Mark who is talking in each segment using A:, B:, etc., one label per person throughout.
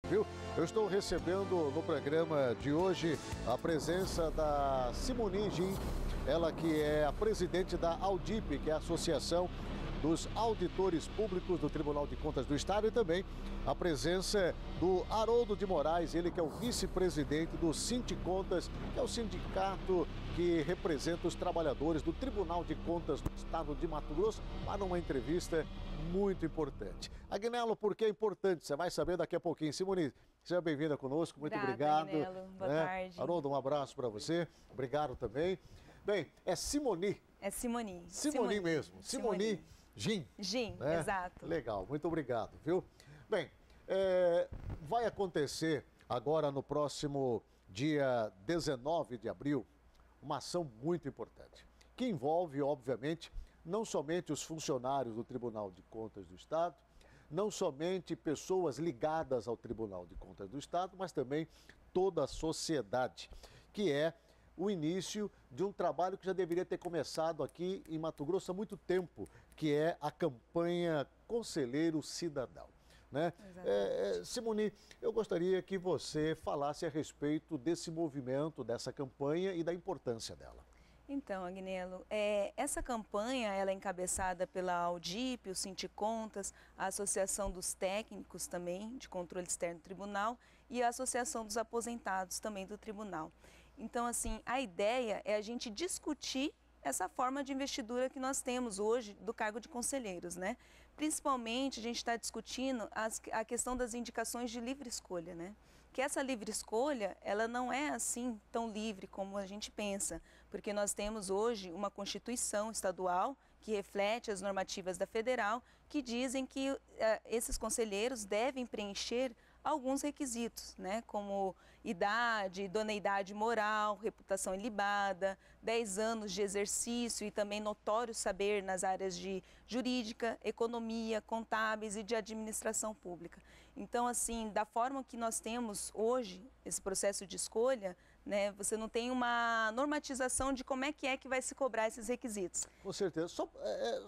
A: viu? Eu estou recebendo no programa de hoje a presença da Simoni Gin, ela que é a presidente da Audip, que é a Associação dos Auditores Públicos do Tribunal de Contas do Estado, e também a presença do Haroldo de Moraes, ele que é o vice-presidente do Sindicontas, que é o sindicato que representa os trabalhadores do Tribunal de Contas do Estado de Mato Grosso, para uma entrevista muito importante. Agnello, por que é importante? Você vai saber daqui a pouquinho. Simoni, seja bem-vinda conosco, muito obrigado.
B: Agnello. Boa tarde.
A: Haroldo, um abraço para você, obrigado também. Bem, é Simoni.
B: É Simoni.
A: Simoni mesmo, Simoni Gin.
B: Gin,
A: né?
B: Exato.
A: Legal, muito obrigado, viu? Bem, vai acontecer agora no próximo dia 19 de abril uma ação muito importante, que envolve, obviamente, não somente os funcionários do Tribunal de Contas do Estado, não somente pessoas ligadas ao Tribunal de Contas do Estado, mas também toda a sociedade, que é o início de um trabalho que já deveria ter começado aqui em Mato Grosso há muito tempo, que é a campanha Conselheiro Cidadão. Né? Simoni, eu gostaria que você falasse a respeito desse movimento, dessa campanha e da importância dela.
B: Então, Agnello, essa campanha ela é encabeçada pela Audip, o Sindicontas, a Associação dos Técnicos também, de Controle Externo do Tribunal, e a Associação dos Aposentados também do Tribunal. Então, assim, a ideia é a gente discutir essa forma de investidura que nós temos hoje do cargo de conselheiros, né? Principalmente, a gente está discutindo a questão das indicações de livre escolha, né? Que essa livre escolha, ela não é assim tão livre como a gente pensa, porque nós temos hoje uma Constituição estadual que reflete as normativas da federal, que dizem que esses conselheiros devem preencher alguns requisitos, né, como idade, idoneidade moral, reputação ilibada, 10 anos de exercício e também notório saber nas áreas de jurídica, economia, contábeis e de administração pública. Então, assim, da forma que nós temos hoje esse processo de escolha, né, você não tem uma normatização de como é que vai se cobrar esses requisitos.
A: Com certeza.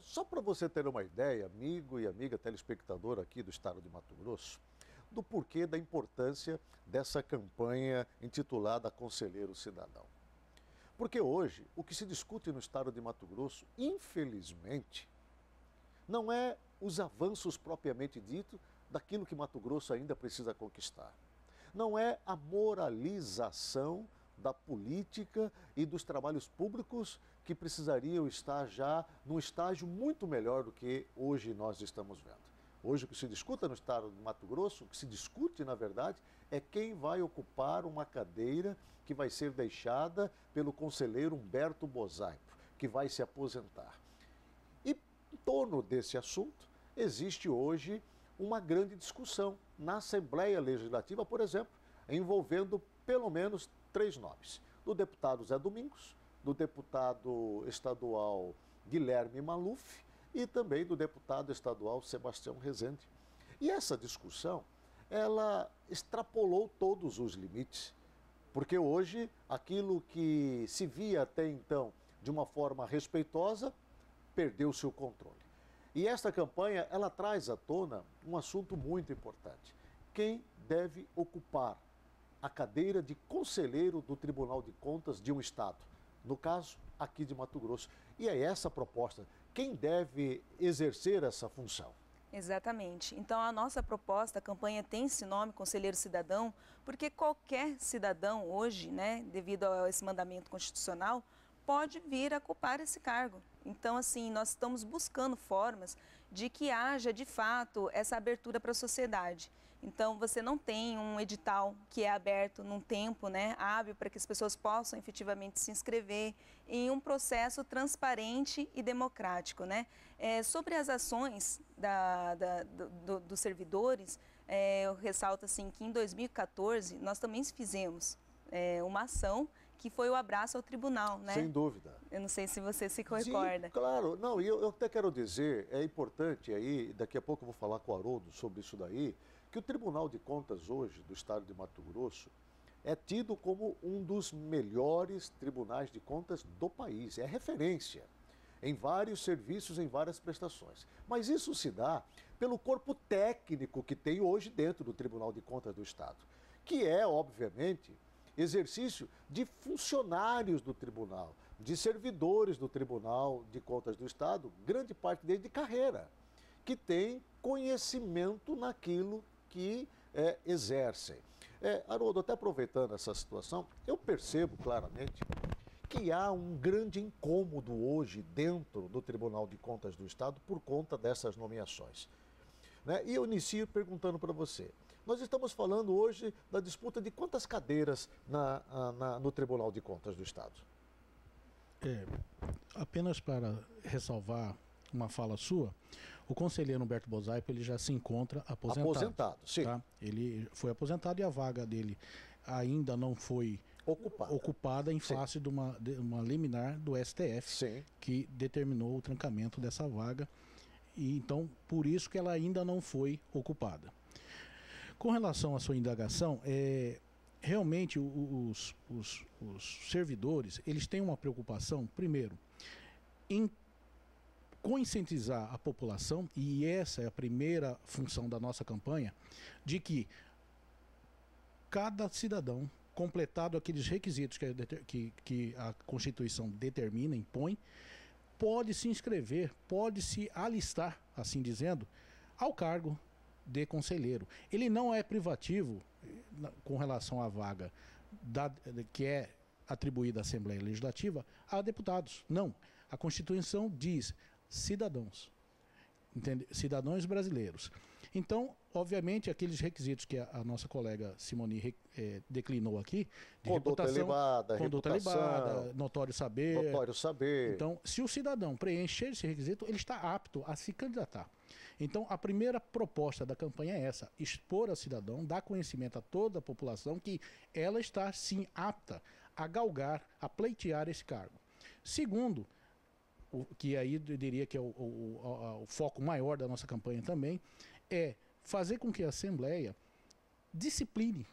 A: Só para você ter uma ideia, amigo e amiga telespectador aqui do estado de Mato Grosso, do porquê da importância dessa campanha intitulada Conselheiro Cidadão. Porque hoje, o que se discute no estado de Mato Grosso, infelizmente, não é os avanços propriamente dito daquilo que Mato Grosso ainda precisa conquistar. Não é a moralização da política e dos trabalhos públicos que precisariam estar já num estágio muito melhor do que hoje nós estamos vendo. Hoje o que se discute no estado de Mato Grosso, o que se discute, na verdade, é quem vai ocupar uma cadeira que vai ser deixada pelo conselheiro Humberto Bosaipo, que vai se aposentar. E em torno desse assunto, existe hoje uma grande discussão na Assembleia Legislativa, por exemplo, envolvendo pelo menos 3 nomes. Do deputado Zé Domingos, do deputado estadual Guilherme Maluf, e também do deputado estadual Sebastião Rezende. E essa discussão, ela extrapolou todos os limites, porque hoje aquilo que se via até então de uma forma respeitosa, perdeu seu controle. E esta campanha, ela traz à tona um assunto muito importante. Quem deve ocupar a cadeira de conselheiro do Tribunal de Contas de um estado? No caso, aqui de Mato Grosso. E é essa a proposta. Quem deve exercer essa função?
B: Exatamente. Então, a nossa proposta, a campanha tem esse nome, Conselheiro Cidadão, porque qualquer cidadão hoje, né, devido a esse mandamento constitucional, pode vir a ocupar esse cargo. Então, assim, nós estamos buscando formas de que haja, de fato, essa abertura para a sociedade. Então, você não tem um edital que é aberto num tempo, né, hábil para que as pessoas possam efetivamente se inscrever em um processo transparente e democrático, né? Sobre as ações dos servidores, eu ressalto assim, que em 2014 nós também fizemos uma ação que foi o abraço ao tribunal, né?
A: Sem dúvida.
B: Eu não sei se você se recorda.
A: Sim, claro. Não, e eu até quero dizer, é importante aí, daqui a pouco eu vou falar com o Haroldo sobre isso daí, que o Tribunal de Contas hoje, do estado de Mato Grosso, é tido como um dos melhores tribunais de contas do país, é referência em vários serviços, em várias prestações. Mas isso se dá pelo corpo técnico que tem hoje dentro do Tribunal de Contas do Estado, que é, obviamente, exercício de funcionários do tribunal, de servidores do Tribunal de Contas do Estado, grande parte deles de carreira, que tem conhecimento naquilo que exercem. Haroldo, até aproveitando essa situação, eu percebo claramente que há um grande incômodo hoje dentro do Tribunal de Contas do Estado por conta dessas nomeações. Né? E eu inicio perguntando para você. Nós estamos falando hoje da disputa de quantas cadeiras no Tribunal de Contas do Estado?
C: Apenas para ressalvar uma fala sua, o conselheiro Humberto Bosaipo, ele já se encontra aposentado.
A: Aposentado, sim.
C: Tá? Ele foi aposentado e a vaga dele ainda não foi ocupada em face de uma liminar do STF, sim, que determinou o trancamento dessa vaga. E então, por isso que ela ainda não foi ocupada. Com relação à sua indagação, realmente os servidores, eles têm uma preocupação, primeiro, em conscientizar a população, e essa é a primeira função da nossa campanha, de que cada cidadão, completado aqueles requisitos que a Constituição determina, impõe, pode se inscrever, pode se alistar, assim dizendo, ao cargo de conselheiro. Ele não é privativo com relação à vaga que é atribuída à Assembleia Legislativa a deputados. Não. A Constituição diz cidadãos, entende? Cidadãos brasileiros. Então, obviamente, aqueles requisitos que a nossa colega Simone declinou aqui, de conduta ilibada, notório saber. Então, se o cidadão preencher esse requisito, ele está apto a se candidatar. Então, a primeira proposta da campanha é essa, expor ao cidadão, dar conhecimento a toda a população que ela está, sim, apta a galgar, a pleitear esse cargo. Segundo, que aí eu diria que é o foco maior da nossa campanha também, é fazer com que a Assembleia discipline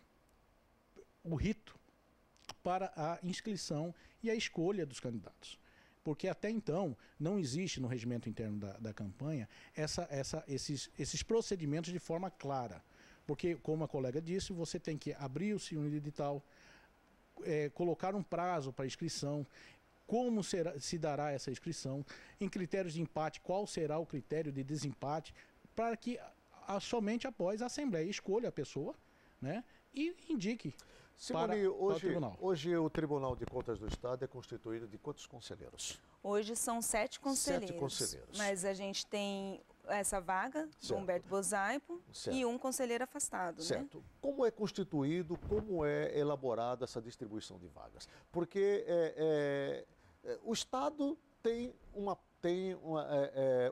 C: o rito para a inscrição e a escolha dos candidatos. Porque até então não existe no regimento interno da campanha esses procedimentos de forma clara. Porque, como a colega disse, você tem que abrir o segundo edital, colocar um prazo para inscrição, como se dará essa inscrição, em critérios de empate, qual será o critério de desempate, para que somente após a Assembleia escolha a pessoa, né, e indique
A: Simone,
C: para o tribunal.
A: Hoje o Tribunal de Contas do Estado é constituído de quantos conselheiros?
B: Hoje são 7 conselheiros.
A: 7 conselheiros.
B: Mas a gente tem essa vaga do Humberto Bosaipo e um conselheiro afastado.
A: Certo. Né? Como é constituído, como é elaborada essa distribuição de vagas? Porque o Estado tem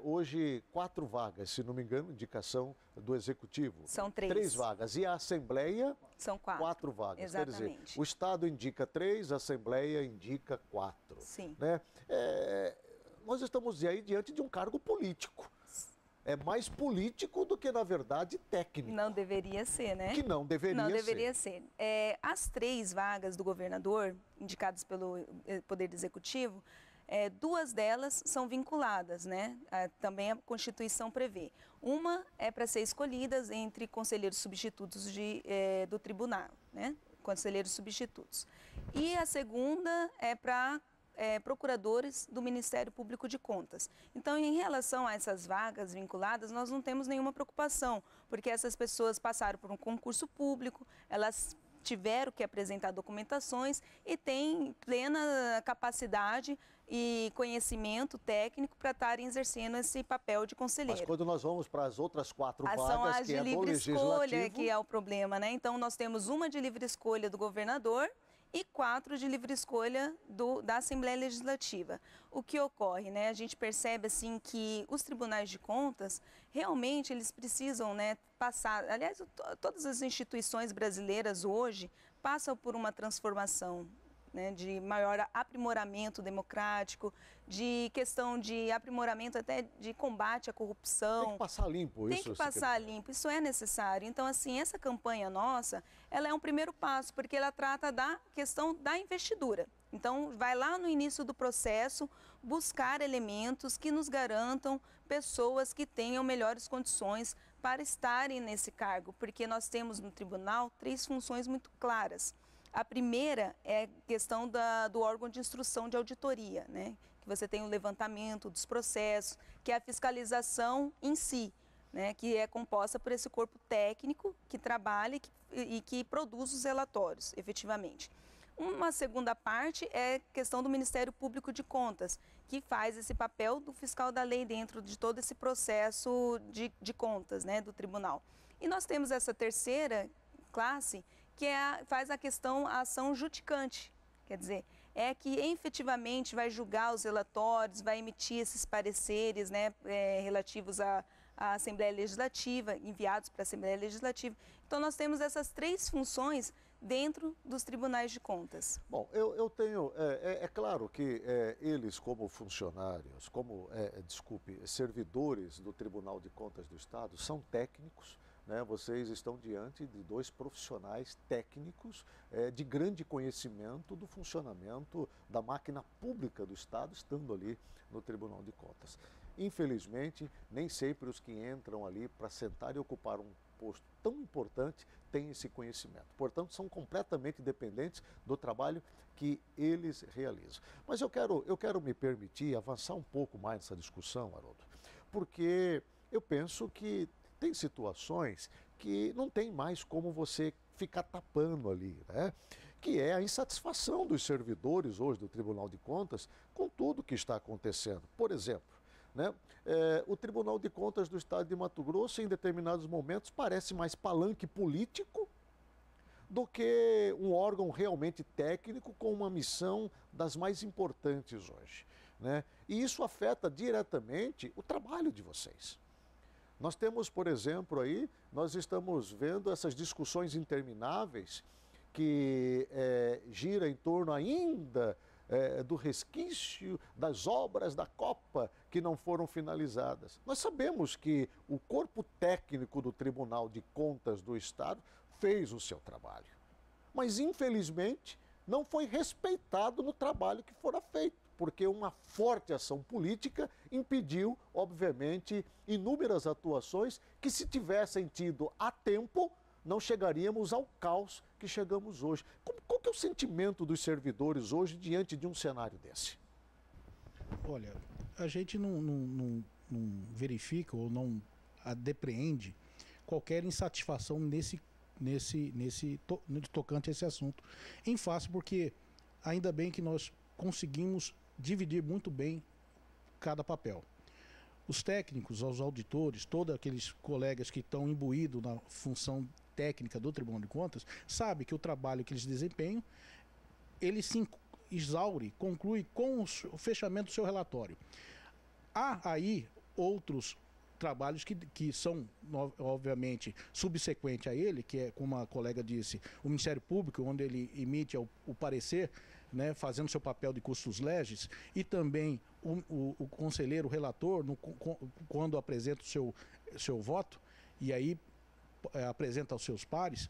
A: hoje 4 vagas, se não me engano, indicação do Executivo.
B: São 3.
A: 3 vagas. E a Assembleia?
B: São 4.
A: 4 vagas.
B: Exatamente.
A: Quer dizer, o Estado indica 3, a Assembleia indica 4.
B: Sim.
A: Né? Nós estamos aí diante de um cargo político. É mais político do que, na verdade, técnico.
B: Não deveria ser, né?
A: Que não deveria ser.
B: As 3 vagas do governador, indicadas pelo Poder Executivo, 2 delas são vinculadas, né? Também a Constituição prevê. Uma é para ser escolhidas entre conselheiros substitutos do tribunal, né? Conselheiros substitutos. E a segunda é para procuradores do Ministério Público de Contas. Então, em relação a essas vagas vinculadas, nós não temos nenhuma preocupação, porque essas pessoas passaram por um concurso público, elas tiveram que apresentar documentações e têm plena capacidade e conhecimento técnico para estarem exercendo esse papel de conselheiro.
A: Mas quando nós vamos para as outras 4 vagas,
B: são as
A: que
B: de
A: é do
B: livre escolha,
A: Legislativo...
B: que é o problema, né? Então, nós temos uma de livre escolha do governador e 4 de livre escolha da Assembleia Legislativa. O que ocorre, né? A gente percebe assim que os tribunais de contas, realmente eles precisam, né, passar, aliás, todas as instituições brasileiras hoje passam por uma transformação, né, de maior aprimoramento democrático, de questão de aprimoramento até de combate à corrupção.
A: Tem que passar limpo isso.
B: Tem que passar limpo, isso é necessário. Então, assim, essa campanha nossa, ela é um primeiro passo, porque ela trata da questão da investidura. Então, vai lá no início do processo, buscar elementos que nos garantam pessoas que tenham melhores condições para estarem nesse cargo, porque nós temos no tribunal 3 funções muito claras. A primeira é a questão do órgão de instrução de auditoria, né? Que você tem o levantamento dos processos, que é a fiscalização em si, né? Que é composta por esse corpo técnico que trabalha e que produz os relatórios, efetivamente. Uma segunda parte é a questão do Ministério Público de Contas, que faz esse papel do fiscal da lei dentro de todo esse processo de contas, né, do tribunal. E nós temos essa terceira classe, que faz a questão, a ação judicante, quer dizer, é que efetivamente vai julgar os relatórios, vai emitir esses pareceres, né, relativos à Assembleia Legislativa, enviados para a Assembleia Legislativa. Então, nós temos essas 3 funções dentro dos tribunais de contas.
A: Bom, eu tenho, é claro que eles como funcionários, como, servidores do Tribunal de Contas do Estado, são técnicos, né? Vocês estão diante de 2 profissionais técnicos de grande conhecimento do funcionamento da máquina pública do Estado, estando ali no Tribunal de Contas. Infelizmente, nem sempre os que entram ali para sentar e ocupar um posto tão importante têm esse conhecimento. Portanto, são completamente dependentes do trabalho que eles realizam. Mas eu quero me permitir avançar um pouco mais nessa discussão, Haroldo, porque eu penso que tem situações que não tem mais como você ficar tapando ali, né? Que é a insatisfação dos servidores hoje do Tribunal de Contas com tudo que está acontecendo. Por exemplo, né? O Tribunal de Contas do Estado de Mato Grosso, em determinados momentos, parece mais palanque político do que um órgão realmente técnico com uma missão das mais importantes hoje, né? E isso afeta diretamente o trabalho de vocês. Nós temos, por exemplo, aí, nós estamos vendo essas discussões intermináveis que gira em torno ainda do resquício das obras da Copa que não foram finalizadas. Nós sabemos que o corpo técnico do Tribunal de Contas do Estado fez o seu trabalho, mas infelizmente não foi respeitado no trabalho que fora feito, porque uma forte ação política impediu, obviamente, inúmeras atuações que, se tivessem tido a tempo, não chegaríamos ao caos que chegamos hoje. Qual que é o sentimento dos servidores hoje diante de um cenário desse?
C: Olha, a gente não verifica ou não depreende qualquer insatisfação tocante a esse assunto. Em face, porque ainda bem que nós conseguimos dividir muito bem cada papel. Os técnicos, os auditores, todos aqueles colegas que estão imbuídos na função técnica do Tribunal de Contas, sabem que o trabalho que eles desempenham, ele se exaure, conclui com o fechamento do seu relatório. Há aí outros trabalhos que são, obviamente, subsequentes a ele, que é, como a colega disse, o Ministério Público, onde ele emite o parecer, né, fazendo seu papel de custos legis, e também o conselheiro, o relator, quando apresenta o seu voto, e aí apresenta aos seus pares,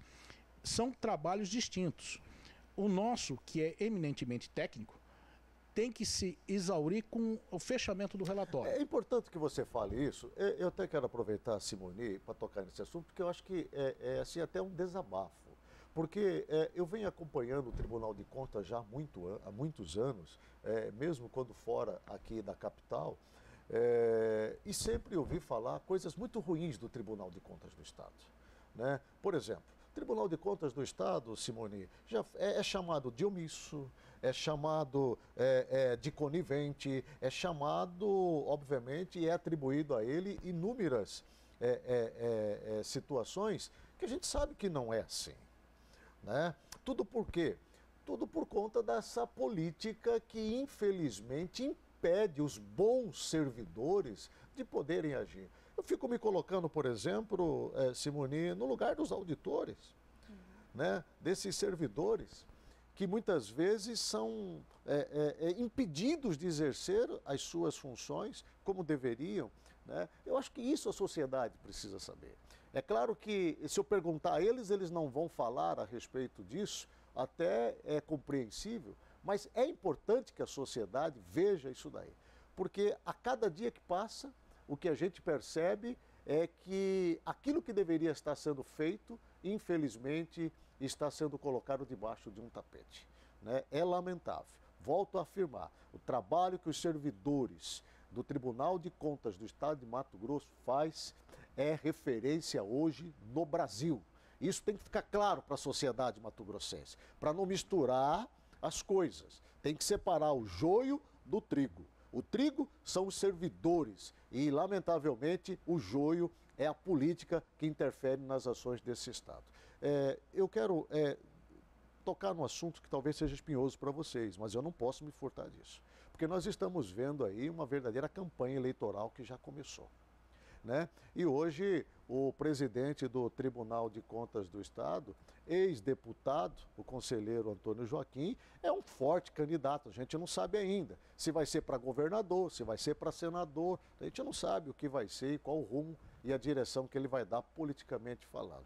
C: são trabalhos distintos. O nosso, que é eminentemente técnico, tem que se exaurir com o fechamento do relatório.
A: É importante que você fale isso. Eu até quero aproveitar, Simone, para tocar nesse assunto, porque eu acho que é assim, até um desabafo. Porque eu venho acompanhando o Tribunal de Contas já há muitos anos, mesmo quando fora aqui da capital, e sempre ouvi falar coisas muito ruins do Tribunal de Contas do Estado, né? Por exemplo, o Tribunal de Contas do Estado, Simone, já é chamado de omisso, é chamado de conivente, é chamado, obviamente, e é atribuído a ele inúmeras situações que a gente sabe que não é assim, né? Tudo por quê? Tudo por conta dessa política que, infelizmente, impede os bons servidores de poderem agir. Eu fico me colocando, por exemplo, Simone, no lugar dos auditores, né? Desses servidores que muitas vezes são impedidos de exercer as suas funções como deveriam, né? Eu acho que isso a sociedade precisa saber. É claro que, se eu perguntar a eles, eles não vão falar a respeito disso, até é compreensível, Mas é importante que a sociedade veja isso daí, porque a cada dia que passa, o que a gente percebe é que aquilo que deveria estar sendo feito, infelizmente, está sendo colocado debaixo de um tapete, né? É lamentável. Volto a afirmar, o trabalho que os servidores do Tribunal de Contas do Estado de Mato Grosso faz é referência hoje no Brasil. Isso tem que ficar claro para a sociedade mato-grossense, para não misturar as coisas. Tem que separar o joio do trigo. O trigo são os servidores e, lamentavelmente, o joio é a política que interfere nas ações desse Estado. Eu quero tocar num assunto que talvez seja espinhoso para vocês, mas eu não posso me furtar disso. Porque nós estamos vendo aí uma verdadeira campanha eleitoral que já começou, né? E hoje o presidente do Tribunal de Contas do Estado, ex-deputado, o conselheiro Antônio Joaquim, é um forte candidato. A gente não sabe ainda se vai ser para governador, se vai ser para senador. A gente não sabe o que vai ser e qual o rumo e a direção que ele vai dar politicamente falando.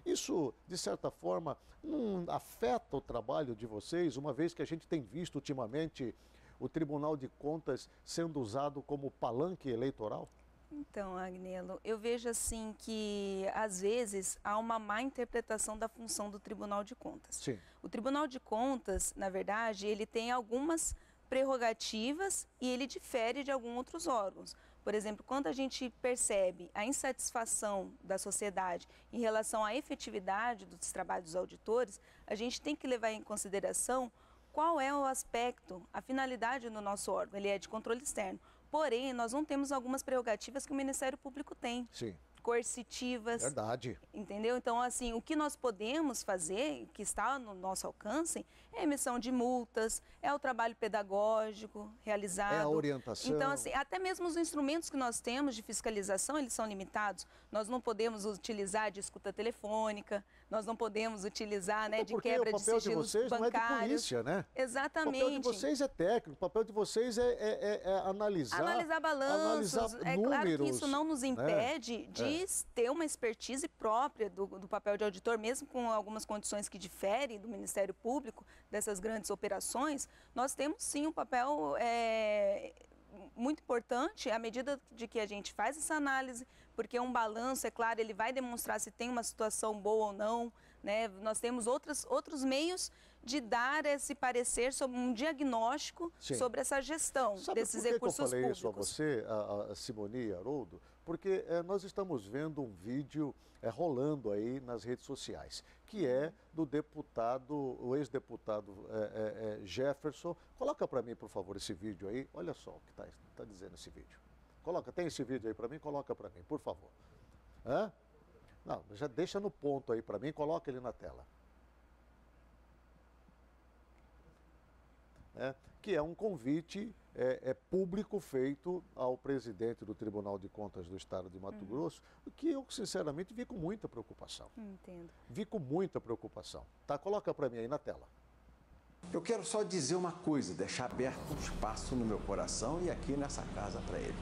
A: Isso, de certa forma, não afeta o trabalho de vocês, uma vez que a gente tem visto ultimamente o Tribunal de Contas sendo usado como palanque eleitoral?
B: Então, Agnello, eu vejo assim que, às vezes, há uma má interpretação da função do Tribunal de Contas.
A: Sim.
B: O Tribunal de Contas, na verdade, ele tem algumas prerrogativas e ele difere de alguns outros órgãos. Por exemplo, quando a gente percebe a insatisfação da sociedade em relação à efetividade dos trabalhos dos auditores, a gente tem que levar em consideração qual é o aspecto, a finalidade do nosso órgão. Ele é de controle externo. Porém, nós não temos algumas prerrogativas que o Ministério Público tem.
A: Sim.
B: Coercitivas.
A: Verdade.
B: Entendeu? Então, assim, o que nós podemos fazer, que está no nosso alcance, é a emissão de multas, é o trabalho pedagógico realizado.
A: É a orientação.
B: Então, assim, até mesmo os instrumentos que nós temos de fiscalização, eles são limitados. Nós não podemos utilizar de escuta telefônica, nós não podemos utilizar, né, de quebra de sigilos bancários.
A: O papel de vocês não é de polícia, né?
B: Exatamente.
A: O papel de vocês é técnico, o papel de vocês é analisar.
B: Analisar balanços.
A: Analisar
B: é
A: números,
B: claro que isso não nos impede de
A: É.
B: ter uma expertise própria do papel de auditor, mesmo com algumas condições que diferem do Ministério Público, dessas grandes operações. Nós temos sim um papel muito importante à medida de que a gente faz essa análise, porque um balanço, é claro, ele vai demonstrar se tem uma situação boa ou não, né? Nós temos outros meios de dar esse parecer sobre um diagnóstico
A: Sim.
B: sobre essa gestão desses recursos
A: Sabe por que eu falei
B: públicos.
A: isso a você, a Simone e Haroldo? Porque nós estamos vendo um vídeo rolando aí nas redes sociais, que é do deputado, o ex-deputado Jefferson. Coloca para mim, por favor, esse vídeo aí. Olha só o que tá dizendo esse vídeo. Coloca, tem esse vídeo aí para mim? Coloca para mim, por favor. Hã? Não, já deixa no ponto aí para mim, coloca ele na tela. Que é um convite público feito ao presidente do Tribunal de Contas do Estado de Mato Grosso, que eu, sinceramente, vi com muita preocupação.
B: Entendo.
A: Vi com muita preocupação. Tá, coloca para mim aí na tela.
D: Eu quero só dizer uma coisa, deixar aberto um espaço no meu coração e aqui nessa casa para ele.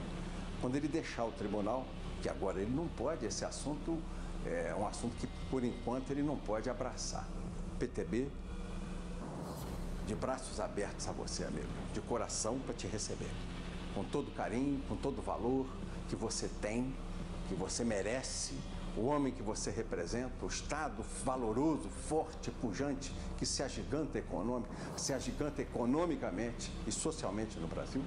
D: Quando ele deixar o tribunal, que agora ele não pode, esse assunto é um assunto que, por enquanto, ele não pode abraçar. PTB, de braços abertos a você, amigo, de coração para te receber, com todo carinho, com todo valor que você tem, que você merece, o homem que você representa, o Estado valoroso, forte, pujante, que se agiganta economicamente e socialmente no Brasil,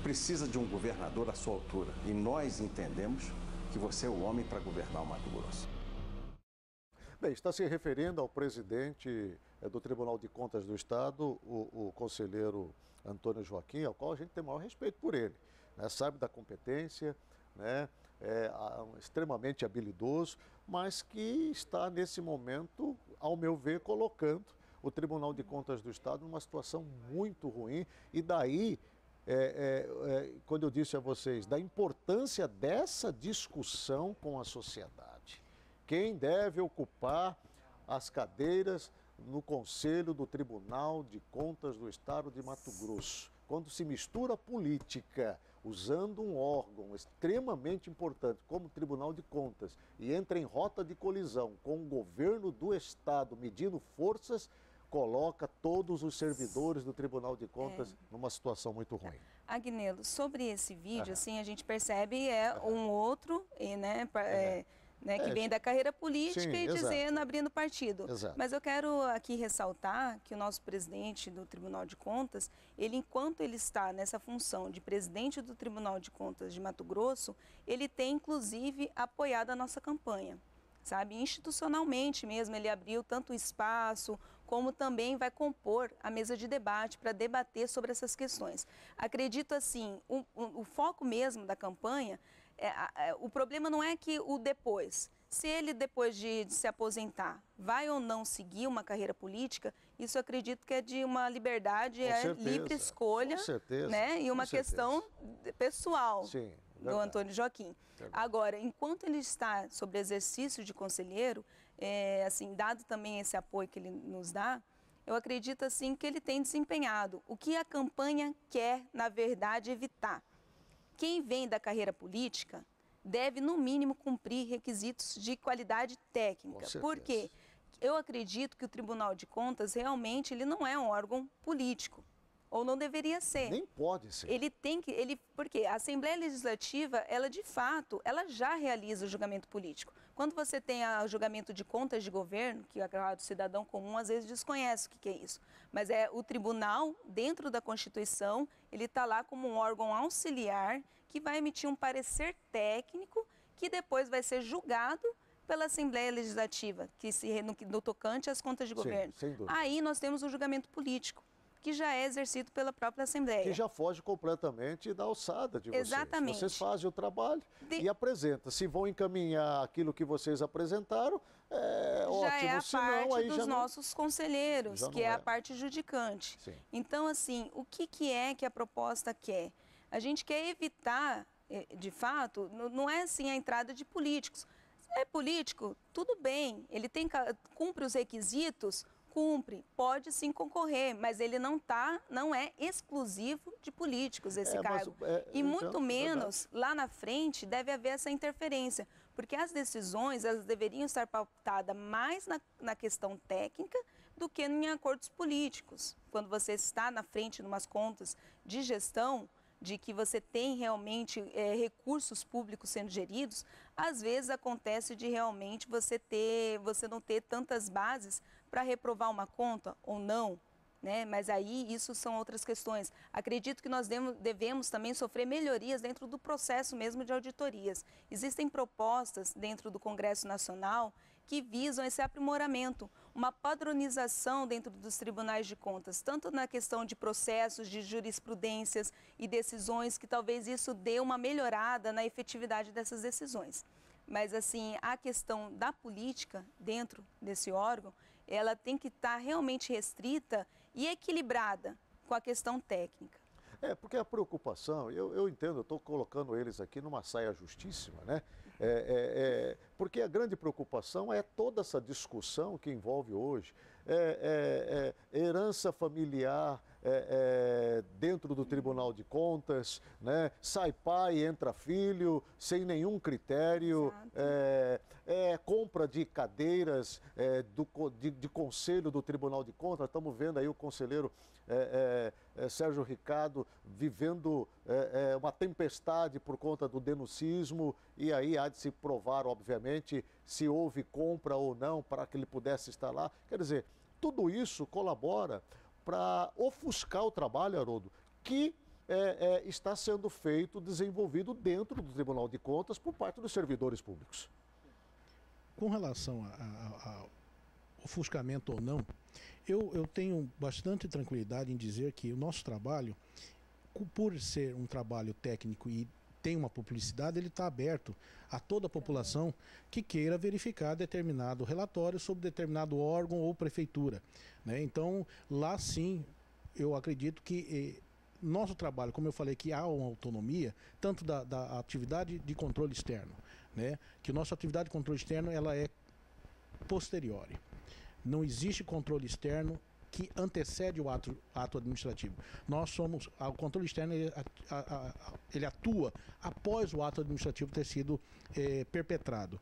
D: precisa de um governador à sua altura. E nós entendemos que você é o homem para governar o Mato Grosso.
A: Bem, está se referindo ao presidente do Tribunal de Contas do Estado, o conselheiro Antônio Joaquim, ao qual a gente tem o maior respeito por ele, né? Sabe da competência, né? É extremamente habilidoso, mas que está nesse momento, ao meu ver, colocando o Tribunal de Contas do Estado numa situação muito ruim. E daí, quando eu disse a vocês, da importância dessa discussão com a sociedade. Quem deve ocupar as cadeiras no Conselho do Tribunal de Contas do Estado de Mato Grosso? Quando se mistura política, usando um órgão extremamente importante como o Tribunal de Contas, e entra em rota de colisão com o governo do Estado medindo forças, coloca todos os servidores do Tribunal de Contas numa situação muito ruim.
B: Agnello, sobre esse vídeo, assim, a gente percebe um outro, que vem da carreira política
A: Sim,
B: e dizendo, abrindo partido.
A: Exato.
B: Mas eu quero aqui ressaltar que o nosso presidente do Tribunal de Contas, enquanto ele está nessa função de presidente do Tribunal de Contas de Mato Grosso, ele tem, inclusive, apoiado a nossa campanha. Sabe, institucionalmente mesmo, ele abriu tanto espaço, como também vai compor a mesa de debate para debater sobre essas questões. Acredito assim, o foco mesmo da campanha, o problema não é que o depois, se ele depois de se aposentar vai ou não seguir uma carreira política, isso eu acredito que é de uma liberdade, livre escolha,
A: com certeza,
B: né? E uma questão pessoal.
A: Sim.
B: Do Antônio Joaquim. Agora, enquanto ele está sob exercício de conselheiro, assim, dado também esse apoio que ele nos dá, eu acredito assim que ele tem desempenhado o que a campanha quer, na verdade, evitar. Quem vem da carreira política deve, no mínimo, cumprir requisitos de qualidade técnica. Por quê? Eu acredito que o Tribunal de Contas realmente ele não é um órgão político. Ou não deveria ser.
A: Nem pode ser.
B: Porque a Assembleia Legislativa, ela de fato, ela já realiza o julgamento político. Quando você tem o julgamento de contas de governo, que o cidadão comum às vezes desconhece o que é isso, mas é o tribunal, dentro da Constituição, ele está lá como um órgão auxiliar que vai emitir um parecer técnico que depois vai ser julgado pela Assembleia Legislativa, no tocante às contas de governo.
A: Sem dúvida.
B: Aí nós temos o julgamento político, que já é exercido pela própria Assembleia.
A: Que já foge completamente da alçada de vocês.
B: Exatamente.
A: Vocês fazem o trabalho e apresentam. Se vão encaminhar aquilo que vocês apresentaram, ótimo.
B: Já é a parte
A: aí
B: dos nossos conselheiros, que é a parte judicante.
A: Sim.
B: Então, assim, o que é que a proposta quer? A gente quer evitar, de fato, não é assim a entrada de políticos. É político, tudo bem, ele cumpre os requisitos, cumpre, pode sim concorrer, mas ele não é exclusivo de políticos esse cargo. E muito menos, lá na frente, deve haver essa interferência, porque as decisões, elas deveriam estar pautadas mais na questão técnica do que em acordos políticos. Quando você está na frente de umas contas de gestão, de que você tem realmente recursos públicos sendo geridos, às vezes acontece de realmente você não ter tantas bases para reprovar uma conta ou não, né? Mas aí isso são outras questões. Acredito que nós devemos também sofrer melhorias dentro do processo mesmo de auditorias. Existem propostas dentro do Congresso Nacional que visam esse aprimoramento, uma padronização dentro dos tribunais de contas, tanto na questão de processos, de jurisprudências e decisões, que talvez isso dê uma melhorada na efetividade dessas decisões. Mas, assim, a questão da política dentro desse órgão, ela tem que estar realmente restrita e equilibrada com a questão técnica.
A: Porque a preocupação, eu entendo, eu estou colocando eles aqui numa saia justíssima, né? Porque a grande preocupação é toda essa discussão que envolve hoje herança familiar dentro do Tribunal de Contas, né? Sai pai, entra filho, sem nenhum critério, compra de cadeiras de conselho do Tribunal de Contas. Estamos vendo aí o conselheiro Sérgio Ricardo vivendo uma tempestade por conta do denuncismo, e aí há de se provar, obviamente, se houve compra ou não para que ele pudesse estar lá. Quer dizer, tudo isso colabora para ofuscar o trabalho, Haroldo, que está sendo feito, desenvolvido dentro do Tribunal de Contas por parte dos servidores públicos.
C: Com relação ao ofuscamento ou não, eu tenho bastante tranquilidade em dizer que o nosso trabalho, por ser um trabalho técnico e tem uma publicidade, ele está aberto a toda a população que queira verificar determinado relatório sobre determinado órgão ou prefeitura, né? Então, lá sim, eu acredito que nosso trabalho, como eu falei, que há uma autonomia, tanto da atividade de controle externo, né? Que nossa atividade de controle externo, ela é posterior. Não existe controle externo que antecede o ato administrativo. O controle externo ele atua após o ato administrativo ter sido perpetrado.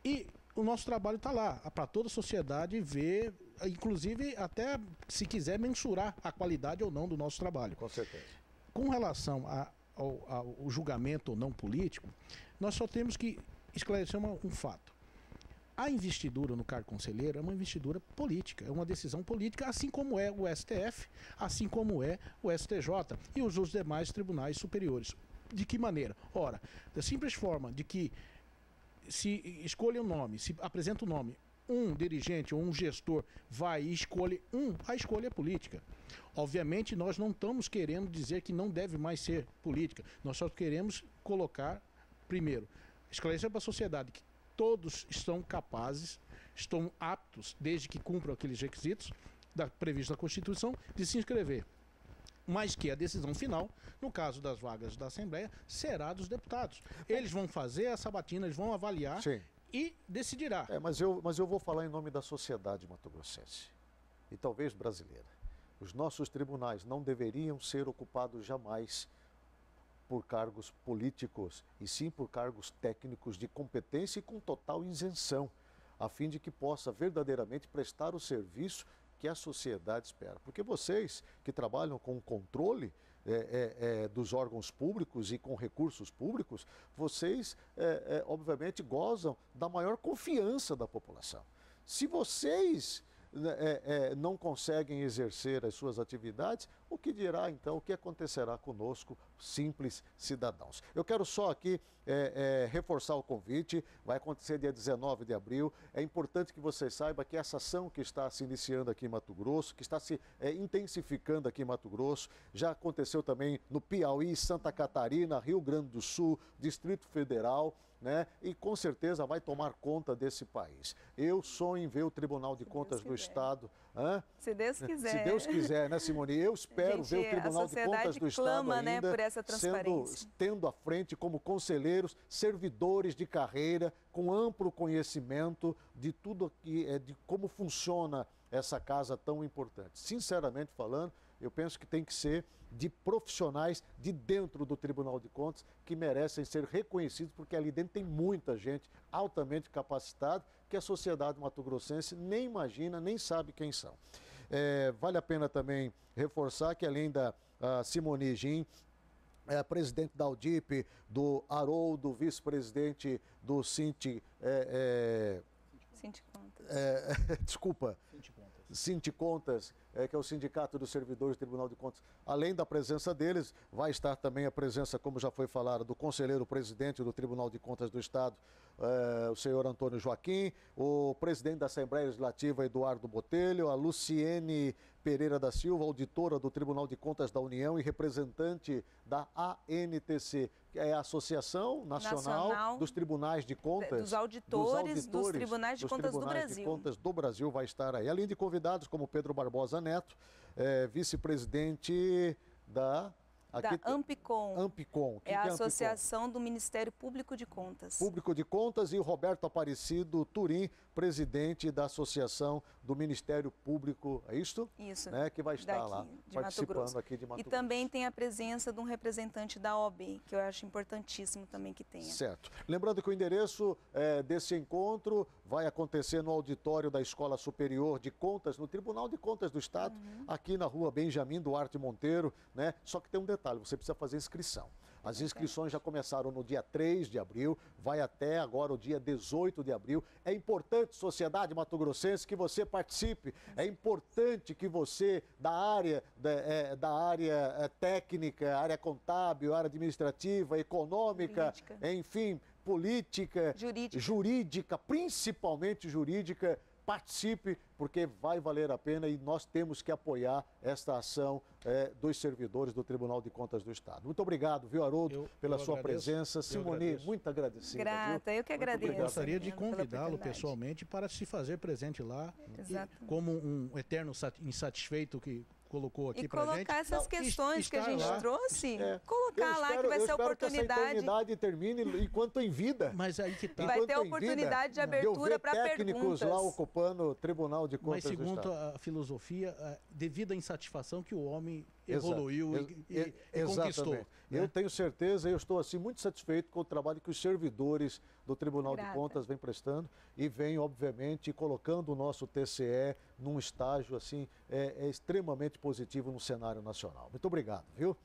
C: E o nosso trabalho está lá, para toda a sociedade ver, inclusive até, se quiser, mensurar a qualidade ou não do nosso trabalho.
A: Com certeza.
C: Com relação ao julgamento ou não político, nós só temos que esclarecer um fato. A investidura no cargo conselheiro é uma investidura política, é uma decisão política, assim como é o STF, assim como é o STJ e os demais tribunais superiores. De que maneira? Ora, da simples forma de que se escolhe um nome, se apresenta um nome, um dirigente ou um gestor vai e escolhe a escolha é política. Obviamente, nós não estamos querendo dizer que não deve mais ser política. Nós só queremos colocar, primeiro, esclarecer para a sociedade que todos estão capazes, estão aptos, desde que cumpram aqueles requisitos previstos na Constituição, de se inscrever. Mas que a decisão final, no caso das vagas da Assembleia, será dos deputados. Eles vão fazer a sabatina, eles vão avaliar. Sim. E decidirá.
A: Mas eu vou falar em nome da sociedade mato-grossense e talvez brasileira. Os nossos tribunais não deveriam ser ocupados jamais por cargos políticos, e sim por cargos técnicos de competência e com total isenção, a fim de que possa verdadeiramente prestar o serviço que a sociedade espera. Porque vocês que trabalham com o controle dos órgãos públicos e com recursos públicos, vocês, obviamente, gozam da maior confiança da população. Se vocês não conseguem exercer as suas atividades, o que dirá então, o que acontecerá conosco, simples cidadãos? Eu quero só aqui reforçar o convite, vai acontecer dia 19 de abril, é importante que você saiba que essa ação que está se iniciando aqui em Mato Grosso, que está se intensificando aqui em Mato Grosso, já aconteceu também no Piauí, Santa Catarina, Rio Grande do Sul, Distrito Federal, né? E com certeza vai tomar conta desse país. Eu sonho em ver o Tribunal de Contas do Estado.
B: Se Deus quiser.
A: Se Deus quiser, né, Simone? Eu espero ver o Tribunal de Contas do Estado ainda,
B: né, por essa transparência.
A: tendo à frente como conselheiros, servidores de carreira, com amplo conhecimento de tudo de como funciona essa casa tão importante. Sinceramente falando, eu penso que tem que ser de profissionais de dentro do Tribunal de Contas que merecem ser reconhecidos, porque ali dentro tem muita gente altamente capacitada que a sociedade mato-grossense nem imagina, nem sabe quem são. Vale a pena também reforçar que além da Simone Gin, presidente da Audip, do Haroldo, vice-presidente do Sindicontas. Sindicontas, que é o Sindicato dos Servidores do Tribunal de Contas. Além da presença deles, vai estar também a presença, como já foi falado, do conselheiro-presidente do Tribunal de Contas do Estado, o senhor Antônio Joaquim, o presidente da Assembleia Legislativa, Eduardo Botelho, a Luciene Pereira da Silva, auditora do Tribunal de Contas da União e representante da ANTC, que é a Associação Nacional dos Tribunais de Contas.
B: Dos auditores dos Tribunais de Contas do Brasil.
A: De Contas do Brasil vai estar aí. Além de convidados como Pedro Barbosa Neto, vice-presidente da
B: Ampicom.
A: É
B: a Associação do Ministério Público de Contas.
A: Público de Contas, e o Roberto Aparecido Turim, presidente da Associação do Ministério Público, é isso?
B: Isso.
A: Né, que vai estar lá participando aqui de Mato Grosso.
B: E também tem a presença de um representante da OAB, que eu acho importantíssimo também que tenha.
A: Certo. Lembrando que o endereço desse encontro vai acontecer no auditório da Escola Superior de Contas, no Tribunal de Contas do Estado, aqui na rua Benjamin Duarte Monteiro, né? Só que tem um detalhe, você precisa fazer inscrição. As inscrições já começaram no dia 3 de abril, vai até agora o dia 18 de abril. É importante, sociedade mato-grossense, que você participe. É importante que você, da área técnica, área contábil, área administrativa, econômica, enfim, política, jurídica, principalmente jurídica, participe, porque vai valer a pena e nós temos que apoiar esta ação dos servidores do Tribunal de Contas do Estado. Muito obrigado, viu, Haroldo, pela sua presença. Simone, muito agradecido.
B: Grata, eu que agradeço.
C: Eu gostaria de convidá-lo pessoalmente para se fazer presente lá, como um eterno insatisfeito que colocou aqui pra gente.
B: E colocar essas questões que a gente trouxe, colocar lá que vai ser a oportunidade.
A: Que essa eternidade termine enquanto em vida.
C: Mas aí que tá.
B: Vai ter a oportunidade de abertura para perguntas.
A: Técnicos lá ocupando o Tribunal de Contas
C: do Estado. Mas segundo
A: a
C: filosofia, devido à insatisfação que o homem evoluiu e conquistou.
A: Exatamente.
C: Né?
A: Eu tenho certeza, eu estou assim muito satisfeito com o trabalho que os servidores do Tribunal de
B: Grata.
A: Contas vêm prestando e vêm, obviamente, colocando o nosso TCE num estágio assim extremamente positivo no cenário nacional. Muito obrigado, viu?